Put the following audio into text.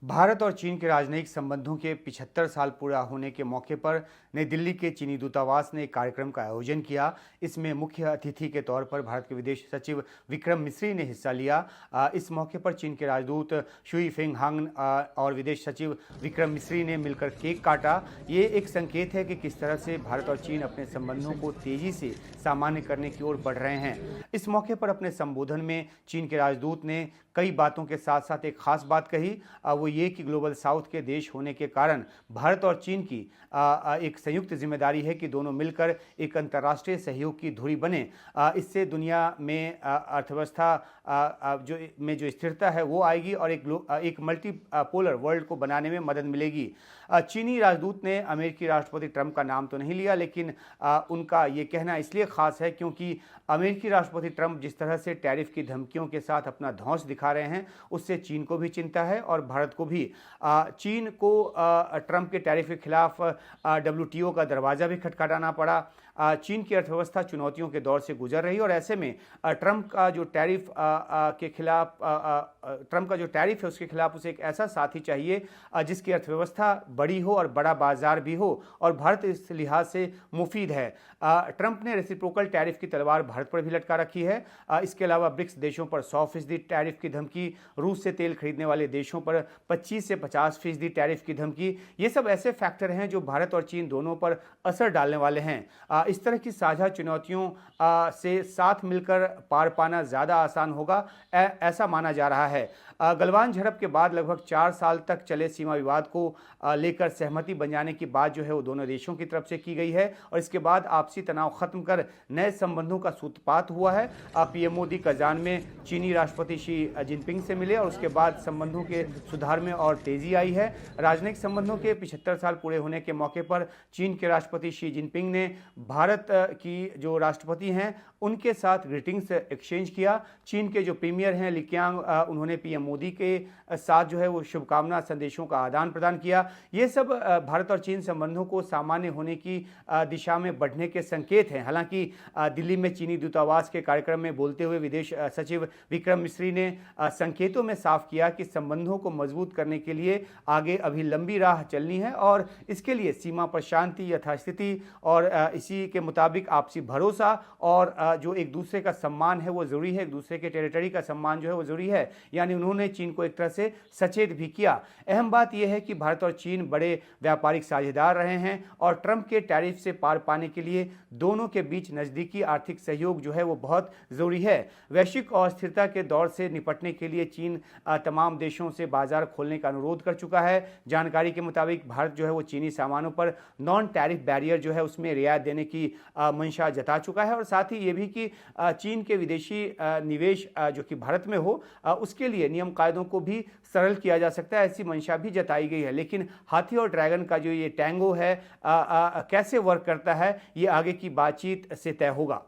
भारत और चीन के राजनयिक संबंधों के 75 साल पूरा होने के मौके पर नई दिल्ली के चीनी दूतावास ने एक कार्यक्रम का आयोजन किया। इसमें मुख्य अतिथि के तौर पर भारत के विदेश सचिव विक्रम मिस्री ने हिस्सा लिया। इस मौके पर चीन के राजदूत शुई फेंगहांग और विदेश सचिव विक्रम मिस्री ने मिलकर केक काटा। ये एक संकेत है कि किस तरह से भारत और चीन अपने संबंधों को तेजी से सामान्य करने की ओर बढ़ रहे हैं। इस मौके पर अपने संबोधन में चीन के राजदूत ने कई बातों के साथ साथ एक खास बात कही। वो ये कि ग्लोबल साउथ के देश होने के कारण भारत और चीन की एक संयुक्त जिम्मेदारी है कि दोनों मिलकर एक अंतर्राष्ट्रीय सहयोग की धुरी बने। इससे दुनिया में अर्थव्यवस्था जो स्थिरता है वो आएगी और एक मल्टी पोलर वर्ल्ड को बनाने में मदद मिलेगी। चीनी राजदूत ने अमेरिकी राष्ट्रपति ट्रंप का नाम तो नहीं लिया, लेकिन उनका ये कहना इसलिए खास है क्योंकि अमेरिकी राष्ट्रपति ट्रंप जिस तरह से टैरिफ की धमकियों के साथ अपना धौंस दिखा रहे हैं, उससे चीन को भी चिंता है और भारत को भी। चीन को ट्रंप के टैरिफ के खिलाफ WTO का दरवाज़ा भी खटखटाना पड़ा। चीन की अर्थव्यवस्था चुनौतियों के दौर से गुजर रही और ऐसे में ट्रंप का जो टैरिफ है उसके खिलाफ उसे एक ऐसा साथी चाहिए जिसकी अर्थव्यवस्था बड़ी हो और बड़ा बाजार भी हो, और भारत इस लिहाज से मुफीद है। ट्रंप ने रेसिप्रोकल टैरिफ की तलवार भारत पर भी लटका रखी है। इसके अलावा ब्रिक्स देशों पर 100% टैरिफ की धमकी, रूस से तेल खरीदने वाले देशों पर 25 से 50% टैरिफ की धमकी, ये सब ऐसे फैक्टर हैं जो भारत और चीन दोनों पर असर डालने वाले हैं। इस तरह की साझा चुनौतियों से साथ मिलकर पार पाना ज़्यादा आसान होगा, ऐसा माना जा रहा है। गलवान झड़प के बाद लगभग 4 साल तक चले सीमा विवाद को लेकर सहमति बन जाने की बात जो है वो दोनों देशों की तरफ से की गई है और इसके बाद आपसी तनाव खत्म कर नए संबंधों का सूत्रपात हुआ है। पीएम मोदी कजान में चीनी राष्ट्रपति शी जिनपिंग से मिले और उसके बाद संबंधों के सुधार में और तेजी आई है। राजनयिक संबंधों के 75 साल पूरे होने के मौके पर चीन के राष्ट्रपति शी जिनपिंग ने भारत की जो राष्ट्रपति हैं उनके साथ ग्रीटिंग्स एक्सचेंज किया। चीन के जो प्रीमियर हैं ली कीयांग, उन्होंने पीएम मोदी के साथ जो है वो शुभकामना संदेशों का आदान प्रदान किया। ये सब भारत और चीन संबंधों को सामान्य होने की दिशा में बढ़ने के संकेत हैं। हालांकि दिल्ली में चीनी दूतावास के कार्यक्रम में बोलते हुए विदेश सचिव विक्रम मिस्री ने संकेतों में साफ किया कि संबंधों को मजबूत करने के लिए आगे अभी लंबी राह चलनी है और इसके लिए सीमा पर शांति, यथास्थिति और इसी के मुताबिक आपसी भरोसा और जो एक दूसरे का सम्मान है वो ज़रूरी है, एक दूसरे के टेरिटरी का सम्मान जो है वो ज़रूरी है। यानी उन्होंने चीन को एक तरह से सचेत भी किया। अहम बात यह है कि भारत और चीन बड़े व्यापारिक साझेदार रहे हैं और ट्रंप के टैरिफ से पार पाने के लिए दोनों के बीच नज़दीकी आर्थिक सहयोग जो है वो बहुत ज़रूरी है। वैश्विक अस्थिरता के दौर से निपटने के लिए चीन तमाम देशों से बाजार खोलने का अनुरोध कर चुका है। जानकारी के मुताबिक भारत जो है वो चीनी सामानों पर नॉन टैरिफ बैरियर जो है उसमें रियायत देने की मंशा जता चुका है और साथ ही ये भी कि चीन के विदेशी निवेश जो कि भारत में हो उसके लिए नियम कायदों को भी सरल किया जा सकता है, ऐसी मंशा भी जताई गई है। लेकिन हाथी और ड्रैगन का जो ये टैंगो है कैसे वर्क करता है ये आगे की बातचीत से तय होगा।